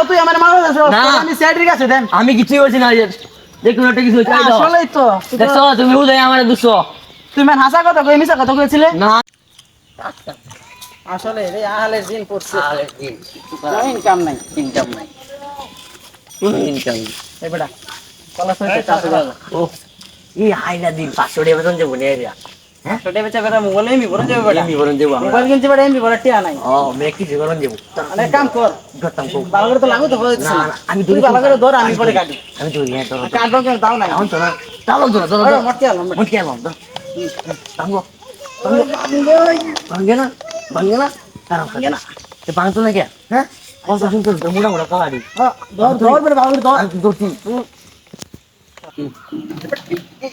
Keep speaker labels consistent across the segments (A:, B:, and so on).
A: তুই আমার মারো আমি স্যাডরি কাছে দেন
B: আমি কিছুই বলছি না দেখুন একটা কিছু হইছে
A: আসলেই তো
B: দেখছো তুমি উদয় আমার দুশো
A: তুই মান হাসা কথা কই মিছা কথা কইছিলে
B: না
A: আসলে রে আহালের দিন পড়ছে
B: আহালের দিন
A: ইনকাম নাই
B: কোনো ইনকাম
A: এই বেটা কলা সইতে চাষ যাবে
B: ও এই হাইলা দিন 500 টাকা বেতন দেবো নে রিয়া
A: ছোটে বেচা বেটা মোবাইল এমবি বরন যাবে বেটা
B: এমনি বরণ দেবো
A: মোবাইল কিনতে বেটা এমবি বড় টিয়া নাই
B: ও মে কি বরণ দেবো
A: মানে কাম কর
B: করতাম খুব
A: ভালো করে তো লাগু তো হচ্ছে
B: না আমি
A: তুই ভালো করে ধর আমি পরে কাটি
B: আমি ধরি হ্যাঁ তোর
A: কাটবো কেন দাও না
B: এখন তো না চালো তো
A: আরে মরতে আলো
B: মন কি আলাম তো তাঙ্গো ভাঙ্গে না কারণ ভাঙ্গে না তে ভাঙতো না কে হ্যাঁ কত সুন্দর তো মোটা মোটা কালারি
A: ধর ধর বেটা ভালো করে ধর
B: ধরছি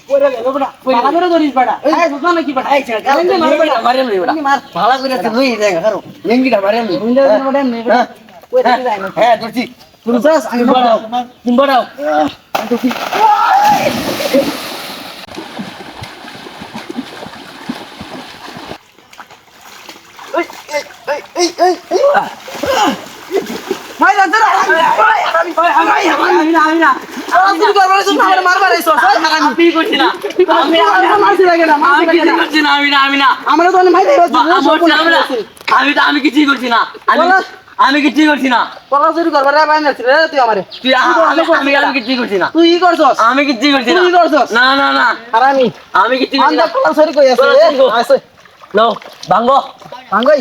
A: কইরা লে বেটা ভালো করে ধরিস বেটা এই বুঝছ না কি বেটা এই ছেড়ে গালেন দে মার বেটা
B: মারে লই বেটা
A: মার
B: ভালো করে তো লই যায় কারো নেঙ্গিটা মারে লই
A: মুন্ডে বেটা নে বেটা কই রাখি যায় না
B: হ্যাঁ ধরছি
A: তুই যাস আমি
B: বাড়াও তুমি বাড়াও
A: ধরছি ভাই রাতে আমি না তুই করবার তুই আমার মারবার আইছো
B: আমি করছি না
A: আমি মারছি লাগে না
B: আমি কিছু করছি না আমি না
A: আমরা তো মাইরে
B: আমি কিছুই করছি না আমি কিছুই করছি না
A: কলা চুরি করবার ভাই মারছিস রে তুই আমারে
B: তুই আমি কিছুই করছি না
A: তুই কি করছস
B: আমি কিছুই করছি না
A: তুই কি করছস
B: না না না
A: আর
B: আমি কিছুই করছি না
A: আমরা কলা চুরি কই আছে আছে
B: নো ভাঙ্গো
A: ভাঙ্গই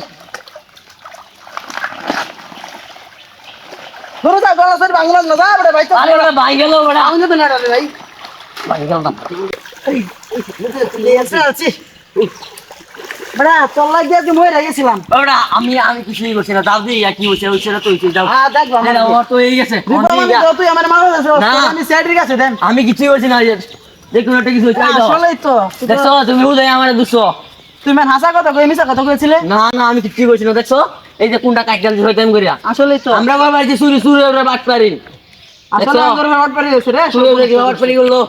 A: ধরো যা কলা চুরি ভাঙলাম না যা বড় ভাই তো
B: আরে ওটা ভাই গেল বড়
A: আমি তো না রে ভাই
B: ভাই গেল না
A: আছি বড় তোর লাগিয়ে যে মই রাগেছিলাম
B: ওটা আমি কিছুই করছি না দাও দিয়ে কি হইছে হইছে না তো হইছে যাও
A: হ্যাঁ দেখ
B: না ও তো এই গেছে
A: তুই আমার মারো
B: না।
A: আমি স্যাডরি কাছে দেন
B: আমি কিছুই করছি না দেখুন একটা কিছু হইছে
A: আসলেই তো
B: দেখছো তুমি উদয় আমার দুশো
A: তুই মান হাসা কথা কই মিছা কথা কইছিলে
B: না না আমি কিছুই করছি না দেখছো এই যে কোনটা কাটতে দিছ হইতাম করিয়া
A: আসলেই তো
B: আমরা বাবা যে চুরি ওরা বাট পারি
A: আসলে আমার ভাট পারি হইছে রে
B: চুরি ওরা কি বাট পারি করলো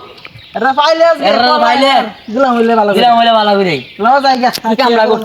A: রাফাইলে
B: রাফাইলে।
A: দিলাম হইলে ভালো করে
B: দিলাম হইলে ভালো করে
A: লও জায়গা
B: কি কামড়া করতে